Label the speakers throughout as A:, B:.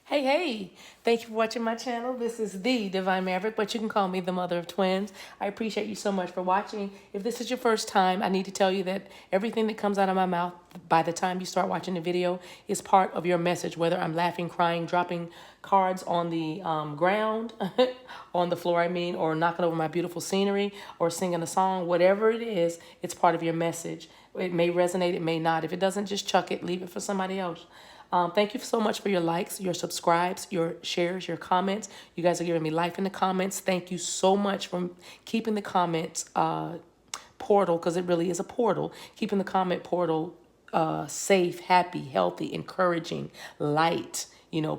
A: Hey, hey, thank you for watching my channel. This is the Divine Maverick, but you can call me the mother of twins. I appreciate you so much for watching. If this is your first time, I need to tell you that everything that comes out of my mouth by the time you start watching the video is part of your message, whether I'm laughing, crying, dropping cards on the ground, on the floor, I mean, or knocking over my beautiful scenery, or singing a song, whatever it is, it's part of your message. It may resonate, it may not. If it doesn't, just chuck it, leave it for somebody else. Thank you so much for your likes, your subscribes, your shares, your comments. You guys are giving me life in the comments. Thank you so much for keeping the comments portal, because it really is a portal, keeping the comment portal safe, happy, healthy, encouraging, light,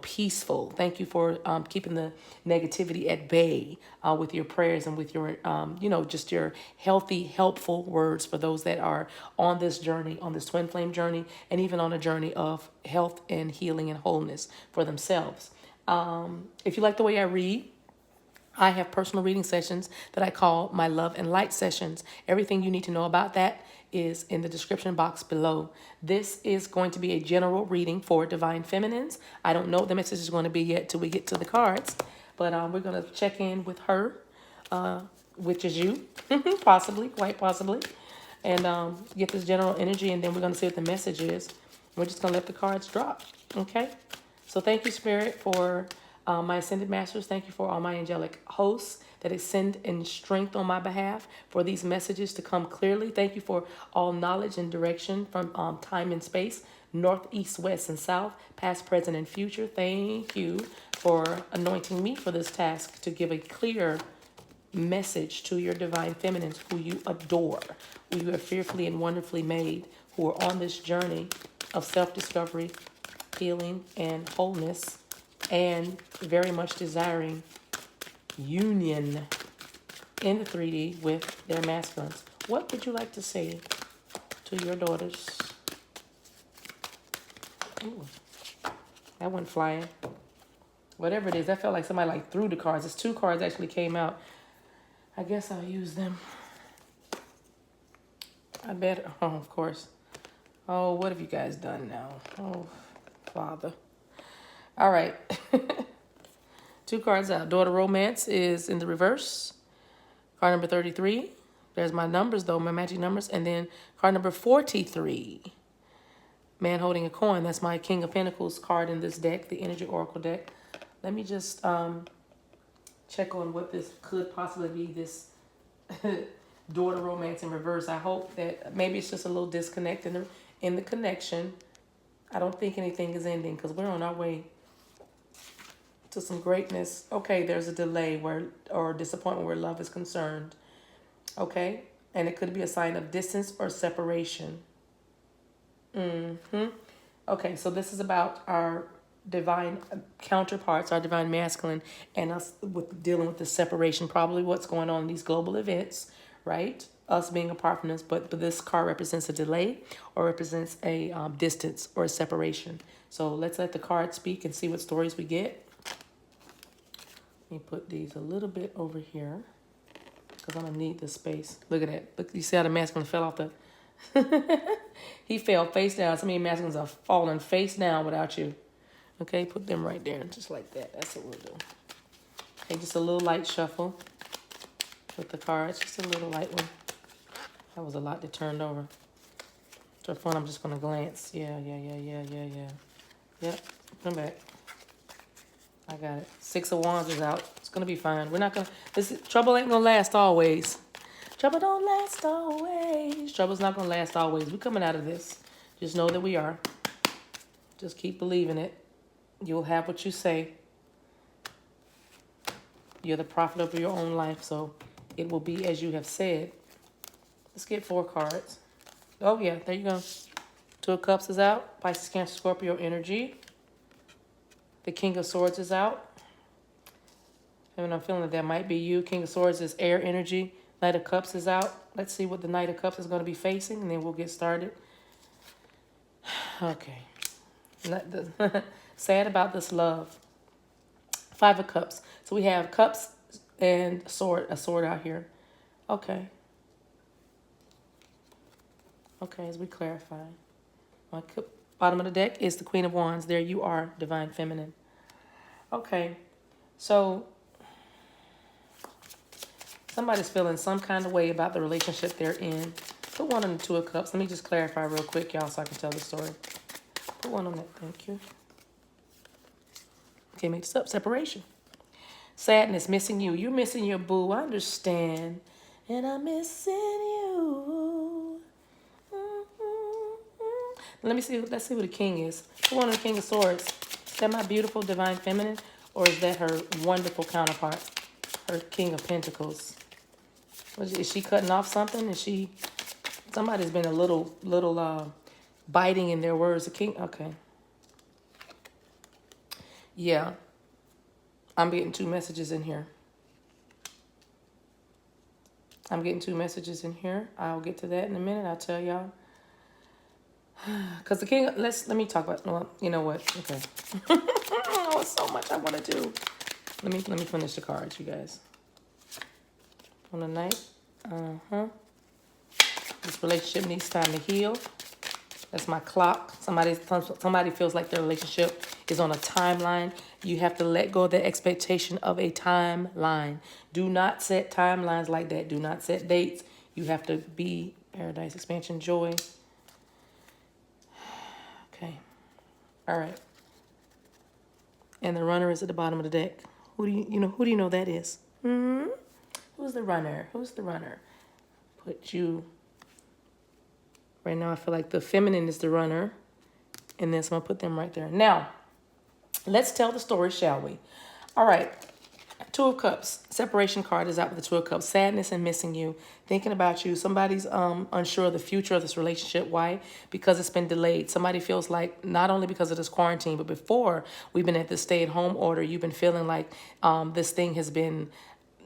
A: peaceful. Thank you for keeping the negativity at bay with your prayers and with your, just your healthy, helpful words for those that are on this journey, on this twin flame journey, and even on a journey of health and healing and wholeness for themselves. If you like the way I read, I have personal reading sessions that I call my love and light sessions. Everything you need to know about that is in the description box below. This is going to be a general reading for divine feminines. I don't know what the message is going to be yet till we get to the cards, but we're going to check in with her, which is you, possibly, quite possibly, and get this general energy, and then we're going to see what the message is. We're just going to let the cards drop, okay? So thank you, Spirit, for my Ascended Masters. Thank you for all my angelic hosts that ascend in strength on my behalf for these messages to come clearly. Thank you for all knowledge and direction from time and space, north, east, west, and south, past, present, and future. Thank you for anointing me for this task to give a clear message to your divine feminines who you adore, who you are fearfully and wonderfully made, who are on this journey of self-discovery, healing, and wholeness, and very much desiring union in the 3D with their masculines. What would you like to say to your daughters? Ooh, that went flying. Whatever it is, that felt like somebody like threw the cards. It's two cards actually came out. I guess I'll use them. I bet, oh, of course. Oh, what have you guys done now? Oh, Father. All right. Two cards out. Daughter Romance is in the reverse. Card number 33. There's my numbers, though, my magic numbers. And then card number 43. Man holding a coin. That's my King of Pentacles card in this deck, the Energy Oracle deck. Let me just check on what this could possibly be, this Daughter Romance in reverse. I hope that maybe it's just a little disconnect in the connection. I don't think anything is ending because we're on our way to some greatness. Okay, there's a delay or disappointment where love is concerned. Okay, and it could be a sign of distance or separation. Okay, so this is about our divine counterparts, our divine masculine, and us with dealing with the separation, probably what's going on in these global events, right? Us being apart from this, but this card represents a delay or represents a distance or a separation. So let's let the card speak and see what stories we get. Let me put these a little bit over here because I'm going to need this space. Look at that. Look, you see how the masculine fell off the... He fell face down. So many masculines are falling face down without you. Okay, put them right there, just like that. That's what we'll do. Okay, just a little light shuffle with the cards. Just a little light one. That was a lot that turned over. For fun, I'm just going to glance. Yeah. Yep, come back. I got it. 6 of Wands is out. It's going to be fine. We're not going to... Trouble ain't going to last always. Trouble don't last always. Trouble's not going to last always. We're coming out of this. Just know that we are. Just keep believing it. You'll have what you say. You're the prophet of your own life, so it will be as you have said. Let's get 4 cards. Oh, yeah, there you go. 2 of Cups is out. Pisces, Cancer, Scorpio energy. The King of Swords is out. And I'm feeling that might be you. King of Swords is air energy. Knight of Cups is out. Let's see what the Knight of Cups is going to be facing, and then we'll get started. Okay. Sad about this love. 5 of Cups. So we have Cups and a sword out here. Okay. Okay, as we clarify. My bottom of the deck is the Queen of Wands. There you are, Divine Feminine. Okay. So somebody's feeling some kind of way about the relationship they're in. Put one on the Two of Cups. Let me just clarify real quick, y'all, so I can tell the story. Put one on that. Thank you. Okay, make this up. Separation. Sadness, missing you. You're missing your boo. I understand. And I'm missing you. Let me see. Let's see who the king is. Who on the King of Swords? Is that my beautiful divine feminine, or is that her wonderful counterpart, her King of Pentacles? Is she cutting off something? Is she? Somebody's been a little biting in their words. The king. Okay. Yeah, I'm getting two messages in here. I'm getting two messages in here. I'll get to that in a minute. I'll tell y'all. Because the king, let me talk about, well, you know what? Okay. Oh, it's so much I want to do. Let me finish the cards, you guys. On the night. This relationship needs time to heal. That's my clock. Somebody feels like their relationship is on a timeline. You have to let go of the expectation of a timeline. Do not set timelines like that. Do not set dates. You have to be paradise, expansion, joy. Okay. All right. And the runner is at the bottom of the deck. Who do you know that is? Who's the runner? Who's the runner? Put you. Right now I feel like the feminine is the runner. And then so I'm gonna put them right there. Now, let's tell the story, shall we? All right. Two of Cups. Separation card is out with the Two of Cups. Sadness and missing you. Thinking about you. Somebody's unsure of the future of this relationship. Why? Because it's been delayed. Somebody feels like not only because of this quarantine, but before we've been at the stay-at-home order, you've been feeling like this thing has been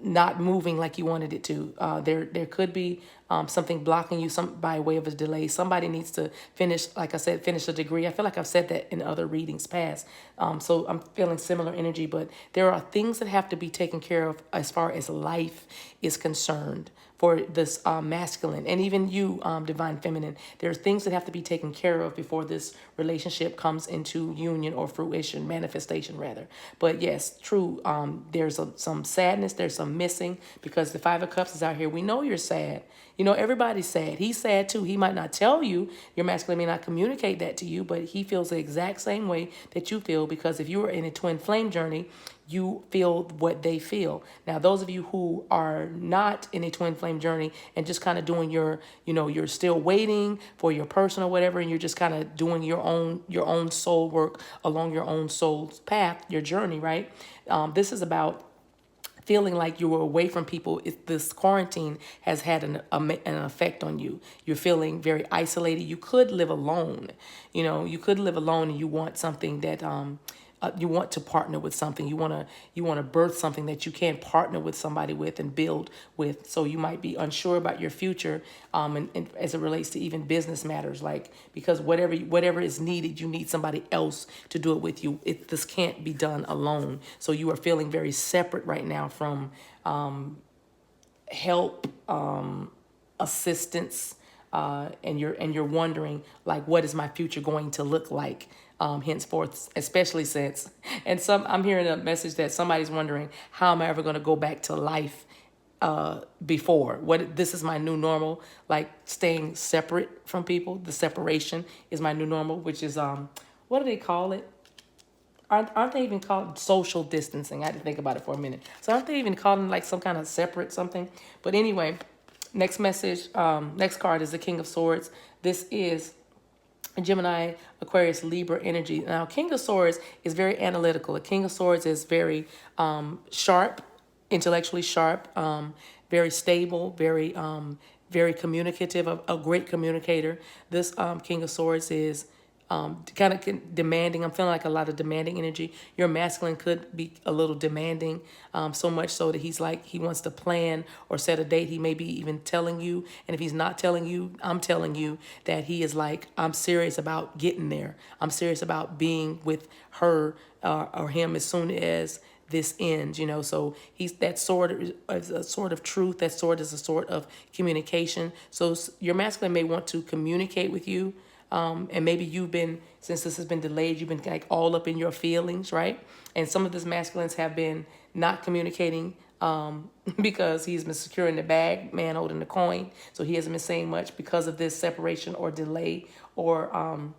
A: not moving like you wanted it to. There could be something blocking you by way of a delay. Somebody needs to finish, like I said, finish a degree. I feel like I've said that in other readings past. So I'm feeling similar energy, but there are things that have to be taken care of as far as life is concerned for this masculine, and even you, divine feminine. There's things that have to be taken care of before this relationship comes into union or fruition, manifestation rather. But yes, true, there's some sadness, there's some missing, because the Five of Cups is out here. We know you're sad. You know, everybody's sad. He's sad too. He might not tell you, your masculine may not communicate that to you, but he feels the exact same way that you feel, because if you were in a twin flame journey, you feel what they feel. Now, those of you who are not in a twin flame journey and just kind of doing your, you're still waiting for your person or whatever, and you're just kind of doing your own soul work along your own soul's path, your journey, right? This is about feeling like you were away from people. This quarantine has had an effect on you. You're feeling very isolated. You could live alone. You could live alone, and you want something that you want to partner with something. You want to birth something that you can partner with somebody with and build with. So you might be unsure about your future, and as it relates to even business matters, like, because whatever is needed, you need somebody else to do it with you. This can't be done alone. So you are feeling very separate right now from help, assistance, and you're wondering, like, what is my future going to look like? Henceforth, especially since, and I'm hearing a message that somebody's wondering, how am I ever going to go back to life before? This is my new normal, like staying separate from people. The separation is my new normal, which is what do they call it? Aren't they even called social distancing? I had to think about it for a minute. So aren't they even calling like some kind of separate something? But anyway, next message, next card is the King of Swords. This is Gemini, Aquarius, Libra energy. Now, King of Swords is very analytical. The King of Swords is very sharp, intellectually sharp, very stable, very communicative, a great communicator. This King of Swords is kind of demanding. I'm feeling like a lot of demanding energy. Your masculine could be a little demanding, so much so that he wants to plan or set a date. He may be even telling you, and if he's not telling you, I'm telling you that he is like, I'm serious about getting there. I'm serious about being with her or him as soon as this ends, so that sword is a sword of truth. That sword is a sword of communication. So your masculine may want to communicate with you, And maybe you've been, since this has been delayed, you've been like all up in your feelings, right? And some of these masculines have been not communicating because he's been securing the bag, man holding the coin. So he hasn't been saying much because of this separation or delay, or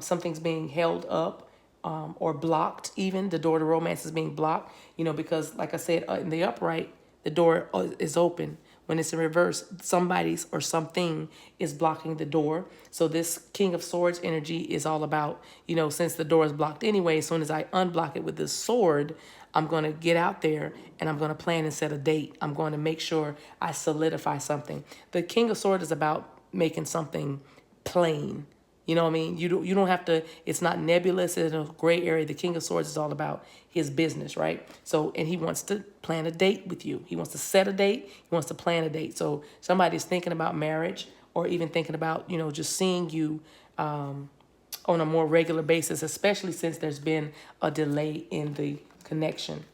A: something's being held up, or blocked. Even the door to romance is being blocked, because like I said, in the upright, the door is open. When it's in reverse, somebody's or something is blocking the door. So this King of Swords energy is all about, since the door is blocked anyway, as soon as I unblock it with this sword, I'm going to get out there and I'm going to plan and set a date. I'm going to make sure I solidify something. The King of Swords is about making something plain. You know what I mean? You don't have to, it's not nebulous, it's a gray area. The King of Swords is all about his business, right? So, and he wants to plan a date with you. He wants to set a date. He wants to plan a date. So somebody's thinking about marriage, or even thinking about, just seeing you on a more regular basis, especially since there's been a delay in the connection.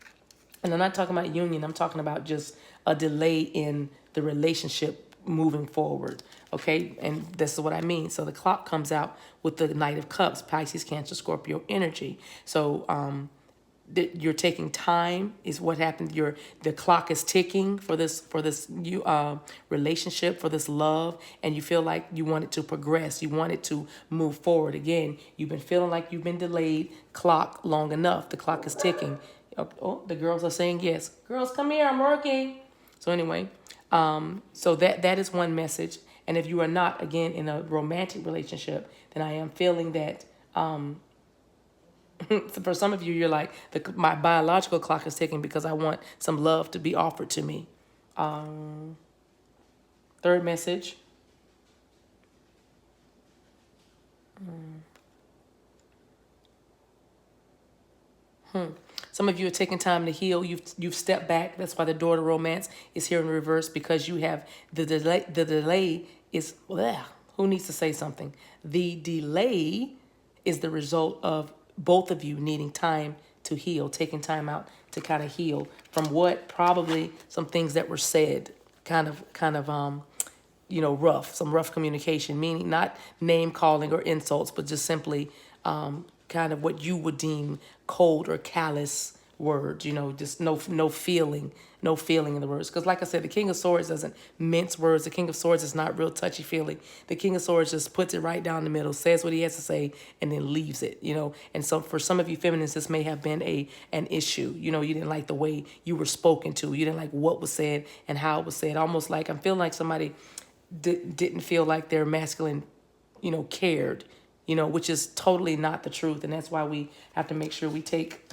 A: And I'm not talking about union. I'm talking about just a delay in the relationship moving forward. Okay, and this is what I mean. So the clock comes out with the Knight of Cups, Pisces, Cancer, Scorpio energy. So you're taking time is what happened. The clock is ticking for this relationship, for this love, and you feel like you want it to progress. You want it to move forward. Again, you've been feeling like you've been delayed. Clock long enough. The clock is ticking. Oh, the girls are saying yes. Girls, come here. I'm working. So anyway, so that is one message. And if you are not, again, in a romantic relationship, then I am feeling that for some of you, you're like, my biological clock is ticking because I want some love to be offered to me. Third message. Some of you are taking time to heal. You've stepped back. That's why the door to romance is here in reverse, because you have the delay. The delay is, who needs to say something? The delay is the result of both of you needing time to heal, taking time out to kind of heal from what probably some things that were said, kind of rough, some rough communication, meaning not name calling or insults, but just simply kind of what you would deem cold or callous words, just no feeling in the words. Because like I said, the King of Swords doesn't mince words. The King of Swords is not real touchy-feely. The King of Swords just puts it right down the middle, says what he has to say, and then leaves it, And so for some of you feminists, this may have been an issue. You didn't like the way you were spoken to. You didn't like what was said and how it was said. Almost like I'm feeling like somebody didn't feel like their masculine, cared, which is totally not the truth. And that's why we have to make sure we take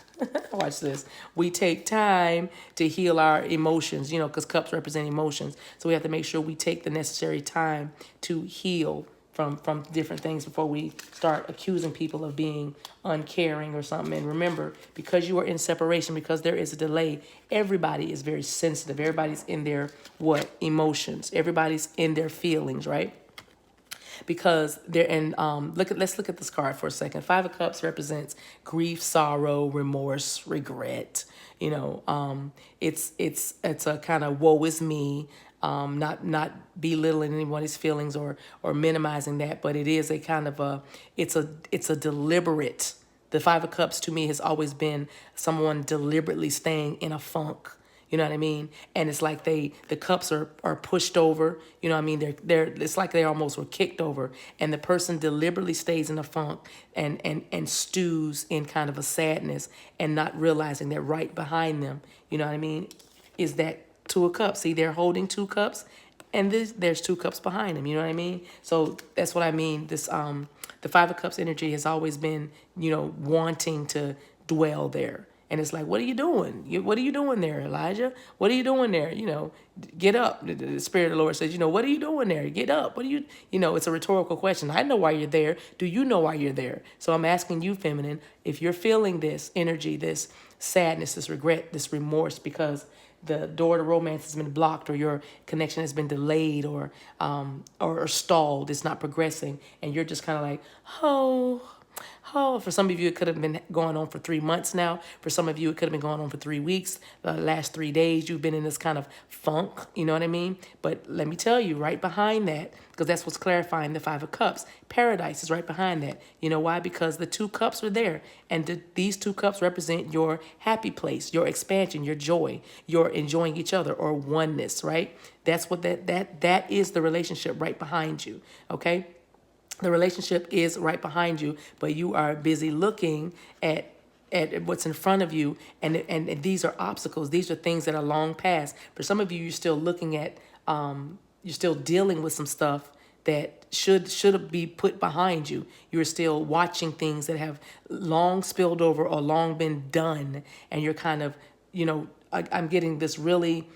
A: watch this. We take time to heal our emotions, because cups represent emotions. So we have to make sure we take the necessary time to heal from different things before we start accusing people of being uncaring or something. And remember, because you are in separation, because there is a delay, everybody is very sensitive. Everybody's in their emotions. Everybody's in their feelings, right? Because they're in let's look at this card for a second. Five of Cups represents grief, sorrow, remorse, regret. It's a kind of woe is me, not belittling anybody's feelings or minimizing that, but it is a kind of it's a deliberate. The Five of Cups to me has always been someone deliberately staying in a funk. You know what I mean? And it's like the cups are pushed over. You know what I mean? It's like they almost were kicked over. And the person deliberately stays in a funk and stews in kind of a sadness, and not realizing that right behind them, you know what I mean, is that Two of Cups. See, they're holding two cups, and there's two cups behind them. You know what I mean? So that's what I mean. This the Five of Cups energy has always been, wanting to dwell there. And it's like, what are you doing? What are you doing there, Elijah? What are you doing there? Get up. The Spirit of the Lord says, what are you doing there? Get up. What are you, it's a rhetorical question. I know why you're there. Do you know why you're there? So I'm asking you, feminine, if you're feeling this energy, this sadness, this regret, this remorse, because the door to romance has been blocked, or your connection has been delayed, or stalled, it's not progressing, and you're just kind of like, Oh, for some of you, it could have been going on for 3 months now. For some of you, it could have been going on for 3 weeks. The last 3 days, you've been in this kind of funk. You know what I mean? But let me tell you, right behind that, because that's what's clarifying the Five of Cups, paradise is right behind that. You know why? Because the 2 cups are there. And these 2 cups represent your happy place, your expansion, your joy, your enjoying each other, or oneness, right? That's what that is, the relationship right behind you, okay? The relationship is right behind you, but you are busy looking at what's in front of you, and these are obstacles. These are things that are long past. For some of you, you're still looking at, you're still dealing with some stuff that should be put behind you. You're still watching things that have long spilled over or long been done, and you're kind of, I'm getting this really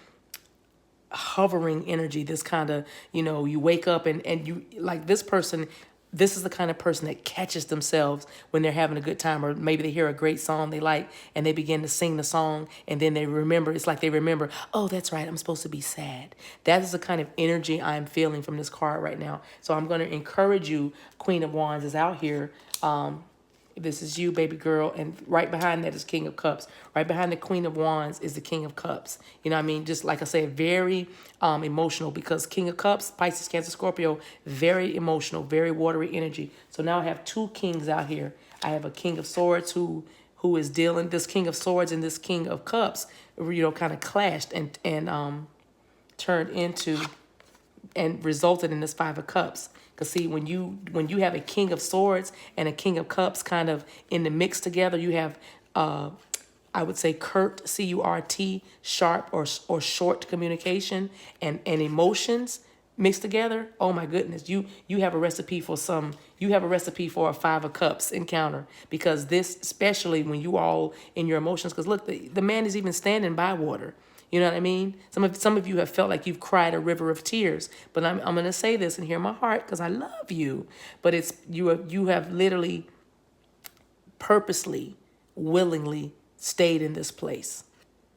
A: hovering energy, this kind of, you wake up and you, like, this person, this is the kind of person that catches themselves when they're having a good time, or maybe they hear a great song they like and they begin to sing the song, and then they remember, it's like they remember, oh, that's right, I'm supposed to be sad. That is the kind of energy I'm feeling from this card right now. So I'm going to encourage you. Queen of Wands is out here. This is you, baby girl. And right behind that is King of Cups. Right behind the Queen of Wands is the King of Cups. You know what I mean? Just like I said, very emotional, because King of Cups, Pisces, Cancer, Scorpio, very emotional, very watery energy. So now I have 2 kings out here. I have a King of Swords who is dealing, this King of Swords and this King of Cups, kind of clashed and turned into and resulted in this Five of Cups. Because see, when you have a King of Swords and a King of Cups kind of in the mix together, you have, I would say, curt, C-U-R-T, sharp or short communication and emotions mixed together. Oh my goodness, you have a recipe for a Five of Cups encounter, because this, especially when you all in your emotions, because look, the man is even standing by water. You know what I mean? Some of you have felt like you've cried a river of tears, but I'm going to say this and hear my heart, because I love you. But it's you have literally purposely, willingly stayed in this place,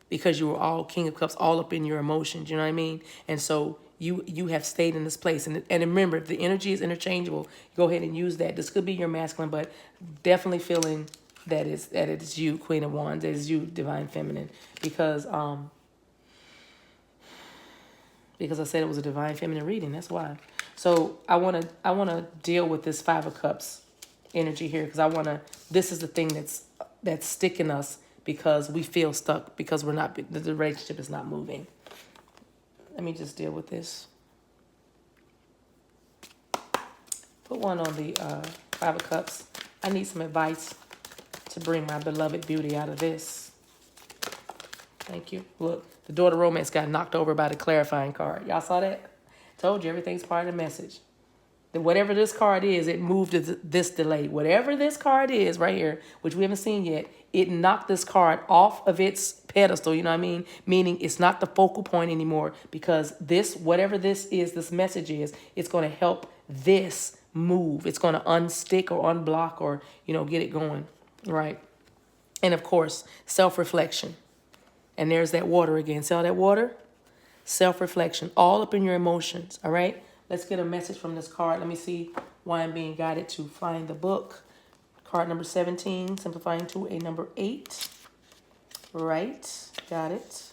A: because you were all King of Cups, all up in your emotions. You know what I mean? And so you have stayed in this place. And remember, if the energy is interchangeable, go ahead and use that. This could be your masculine, but definitely feeling that it is you, Queen of Wands, that is you, Divine Feminine, because I said it was a Divine Feminine reading. That's why. So I want to deal with this Five of Cups energy here, because this is the thing that's sticking us, because we feel stuck, because the relationship is not moving. Let me just deal with this. Put one on the Five of Cups. I need some advice to bring my beloved beauty out of this. Thank you. Look, the daughter romance got knocked over by the clarifying card. Y'all saw that? Told you, everything's part of the message. That whatever this card is, it moved this delay. Whatever this card is right here, which we haven't seen yet, it knocked this card off of its pedestal, you know what I mean? Meaning it's not the focal point anymore, because this, whatever this is, this message is, it's going to help this move. It's going to unstick or unblock or, get it going, right? And of course, self-reflection. And there's that water again. See all that water? Self-reflection, all up in your emotions, all right? Let's get a message from this card. Let me see why I'm being guided to find the book. Card number 17, simplifying to a number 8. Right, got it.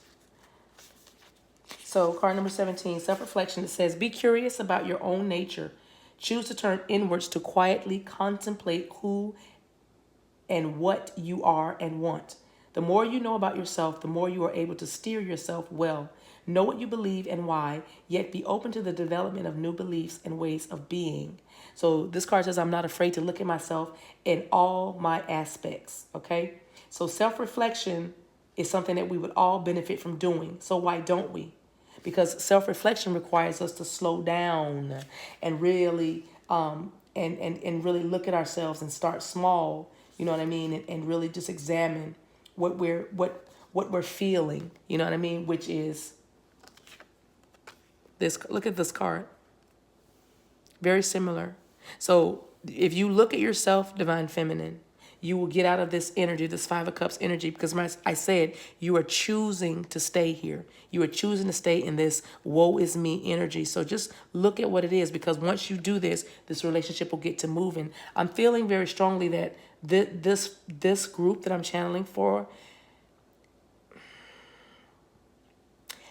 A: So card number 17, self-reflection. It says, be curious about your own nature. Choose to turn inwards to quietly contemplate who and what you are and want. The more you know about yourself, the more you are able to steer yourself well. Know what you believe and why, yet be open to the development of new beliefs and ways of being. So this card says, I'm not afraid to look at myself in all my aspects, okay? So self-reflection is something that we would all benefit from doing. So why don't we? Because self-reflection requires us to slow down and really and really look at ourselves and start small, you know what I mean, and really just examine what we're feeling, you know what I mean, which is this. Look at this card. Very similar. So if you look at yourself, Divine Feminine, you will get out of this energy, this Five of Cups energy, because I said you are choosing to stay here. You are choosing to stay in this woe is me energy. So just look at what it is, because once you do this, this relationship will get to moving. I'm feeling very strongly that This group that I'm channeling for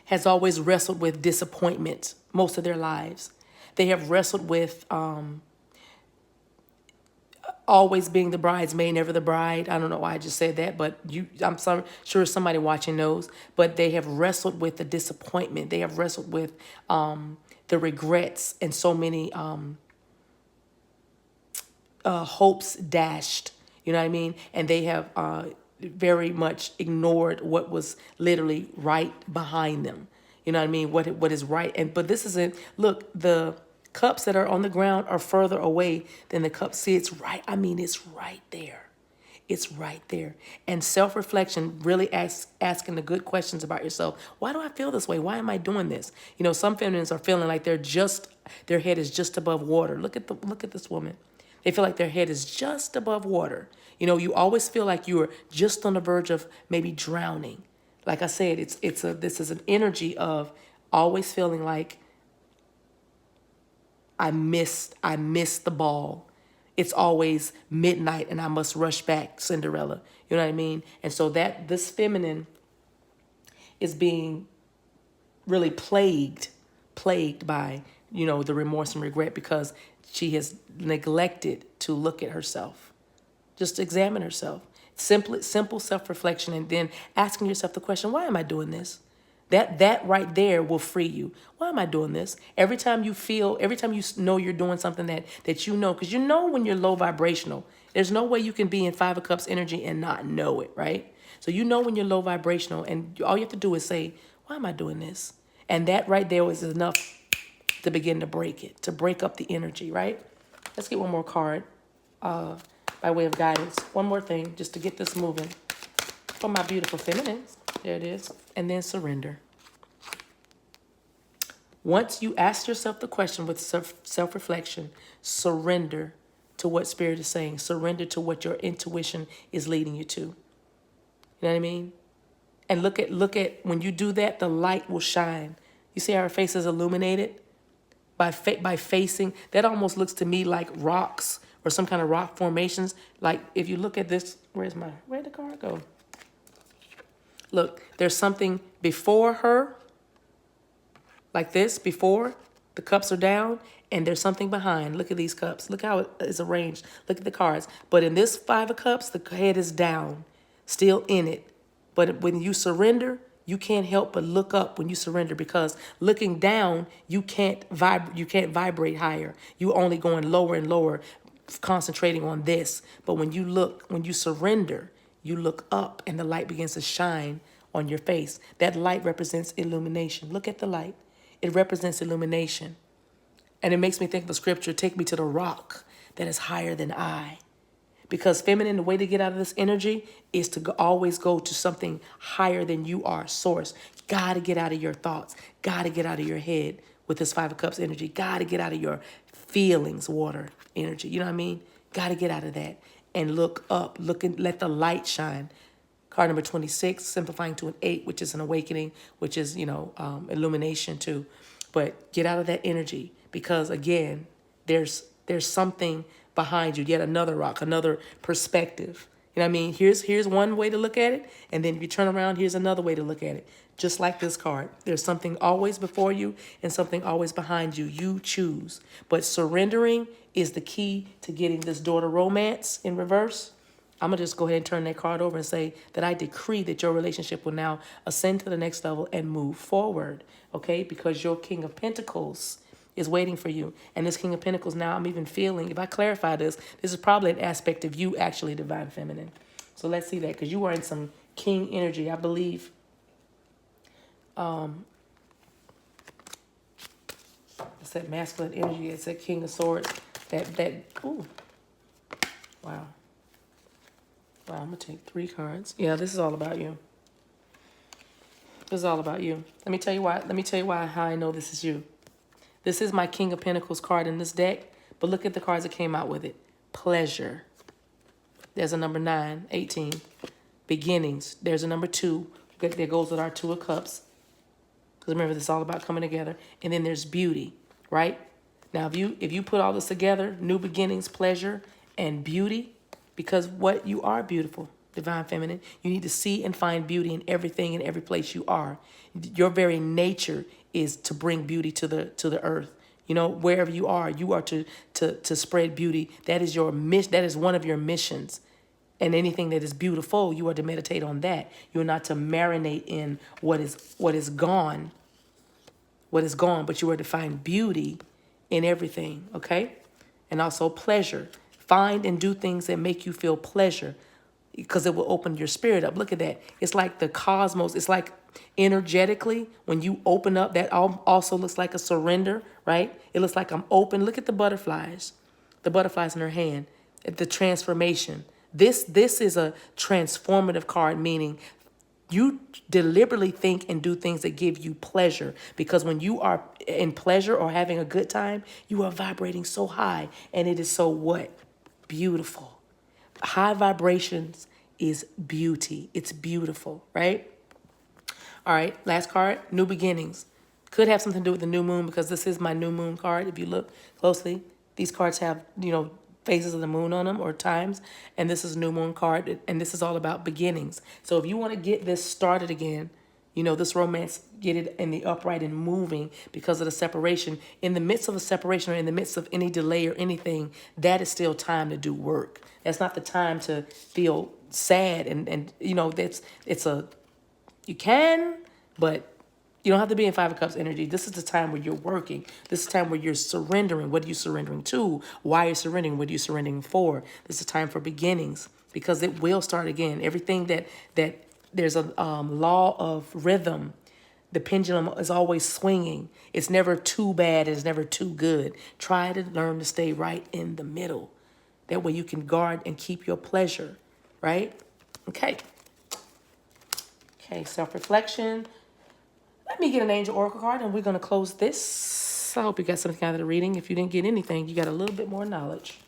A: has always wrestled with disappointment most of their lives. They have wrestled with always being the bridesmaid, never the bride. I don't know why I just said that, but sure somebody watching knows. But they have wrestled with the disappointment. They have wrestled with the regrets and so many hopes dashed. You know what I mean? And they have very much ignored what was literally right behind them. You know what I mean? What is right? But this isn't. Look, the cups that are on the ground are further away than the cups. See, it's right. I mean, it's right there. It's right there. And self-reflection, really asking the good questions about yourself. Why do I feel this way? Why am I doing this? You know, some feminines are feeling like their head is just above water. Look at this woman. They feel like their head is just above water. You know, you always feel like you are just on the verge of maybe drowning. Like I said, this is an energy of always feeling like I missed the ball. It's always midnight and I must rush back, Cinderella. You know what I mean? And so that this feminine is being really plagued by, you know, the remorse and regret because she has neglected to look at herself. Just examine herself. Simple self-reflection, and then asking yourself the question, why am I doing this? That right there will free you. Why am I doing this? Every time you know you're doing something that you know, because you know when you're low vibrational, there's no way you can be in Five of Cups energy and not know it, right? So you know when you're low vibrational, and all you have to do is say, why am I doing this? And that right there is enough to begin to break it, to break up the energy, right? Let's get one more card by way of guidance. One more thing, just to get this moving. For my beautiful feminines. There it is. And then surrender. Once you ask yourself the question with self-reflection, surrender to what Spirit is saying. Surrender to what your intuition is leading you to. You know what I mean? And look at when you do that, the light will shine. You see how her face is illuminated? By facing, that almost looks to me like rocks or some kind of rock formations. Like if you look at this, where'd the card go? Look, there's something before her, like this, before the cups are down, and there's something behind. Look at these cups. Look how it is arranged. Look at the cards. But in this Five of Cups, the head is down, still in it. But when you surrender, you can't help but look up when you surrender, because looking down, you can't vibrate higher. You only going lower and lower, concentrating on this. But when you surrender, you look up and the light begins to shine on your face. That light represents illumination. Look at the light. It represents illumination. And it makes me think of the scripture, take me to the rock that is higher than I. Because feminine, the way to get out of this energy is to always go to something higher than you are, source. Got to get out of your thoughts. Got to get out of your head with this Five of Cups energy. Got to get out of your feelings, water energy. You know what I mean? Got to get out of that and look up. Let the light shine. Card number 26, simplifying to an 8, which is an awakening, which is, illumination too. But get out of that energy, because again, there's something behind you, yet another rock, another perspective. You know what I mean? Here's one way to look at it, and then if you turn around, here's another way to look at it. Just like this card. There's something always before you and something always behind you. You choose. But surrendering is the key to getting this daughter romance in reverse. I'm going to just go ahead and turn that card over and say that I decree that your relationship will now ascend to the next level and move forward, okay? Because your King of Pentacles is waiting for you. And this King of Pentacles now, I'm even feeling, if I clarify this is probably an aspect of you actually, Divine Feminine. So let's see that, because you are in some King energy, I believe. It's that masculine energy. It's that King of Swords. Ooh. Wow. Wow, I'm going to take 3 cards. Yeah, this is all about you. This is all about you. Let me tell you why, how I know this is you. This is my King of Pentacles card in this deck, but look at the cards that came out with it. Pleasure. There's a number 9, 18. Beginnings. There's a number 2. There goes with our 2 of Cups. Because remember, this is all about coming together. And then there's beauty, right? Now, if you put all this together, new beginnings, pleasure, and beauty, because what you are beautiful, divine feminine. You need to see and find beauty in everything and every place you are. Your very nature is to bring beauty to the earth. You know, wherever you are to spread beauty. That is your mission. That is one of your missions. And anything that is beautiful, you are to meditate on that. You're not to marinate in what is gone, but you are to find beauty in everything, okay? And also pleasure. Find and do things that make you feel pleasure, because it will open your spirit up. Look at that. It's like the cosmos. It's like energetically, when you open up, that also looks like a surrender, right? It looks like I'm open. Look at the butterflies in her hand, the transformation. This is a transformative card, meaning you deliberately think and do things that give you pleasure, because when you are in pleasure or having a good time, you are vibrating so high, and it is so what? Beautiful. High vibrations is beauty. It's beautiful, right? All right, last card, new beginnings. Could have something to do with the new moon, because this is my new moon card. If you look closely, these cards have, phases of the moon on them, or times, and this is new moon card, and this is all about beginnings. So if you want to get this started again, this romance, get it in the upright and moving because of the separation. In the midst of a separation, or in the midst of any delay or anything, that is still time to do work. That's not the time to feel sad, and you can, but you don't have to be in Five of Cups energy. This is the time where you're working. This is the time where you're surrendering. What are you surrendering to? Why are you surrendering? What are you surrendering for? This is time for beginnings, because it will start again. Everything that there's a law of rhythm. The pendulum is always swinging. It's never too bad. It's never too good. Try to learn to stay right in the middle. That way you can guard and keep your pleasure, right? Okay, self-reflection. Let me get an angel oracle card, and we're going to close this. I hope you got something out of the reading. If you didn't get anything, you got a little bit more knowledge.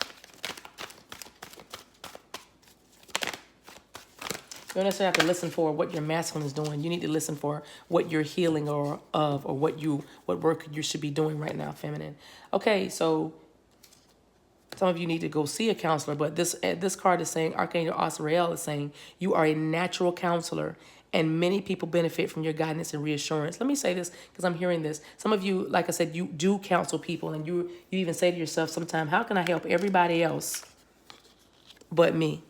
A: You don't necessarily have to listen for what your masculine is doing. You need to listen for what you're healing or what work you should be doing right now, feminine. Okay, so some of you need to go see a counselor, but this card is saying, Archangel Asriel is saying, you are a natural counselor, and many people benefit from your guidance and reassurance. Let me say this, because I'm hearing this. Some of you, like I said, you do counsel people, and you even say to yourself sometimes, how can I help everybody else but me?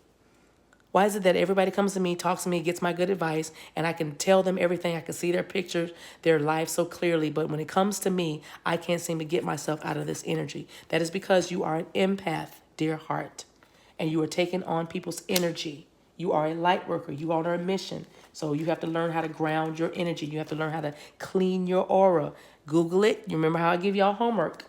A: Why is it that everybody comes to me, talks to me, gets my good advice, and I can tell them everything, I can see their pictures, their life so clearly, but when it comes to me, I can't seem to get myself out of this energy? That is because you are an empath, dear heart, and you are taking on people's energy. You are a light worker. You are on a mission. So you have to learn how to ground your energy. You have to learn how to clean your aura. Google it. You remember how I give y'all homework?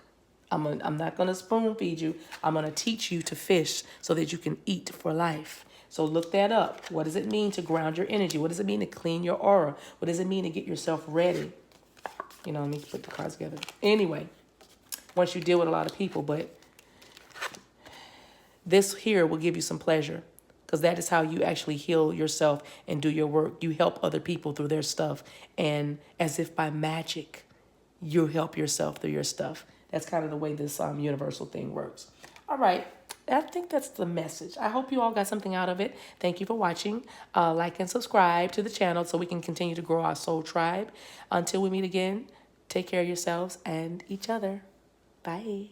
A: I'm not going to spoon feed you. I'm going to teach you to fish so that you can eat for life. So look that up. What does it mean to ground your energy? What does it mean to clean your aura? What does it mean to get yourself ready? Let me put the cards together. Anyway, once you deal with a lot of people, but this here will give you some pleasure, because that is how you actually heal yourself and do your work. You help other people through their stuff, and as if by magic, you help yourself through your stuff. That's kind of the way this universal thing works. All right. I think that's the message. I hope you all got something out of it. Thank you for watching. Like and subscribe to the channel so we can continue to grow our soul tribe. Until we meet again, take care of yourselves and each other. Bye.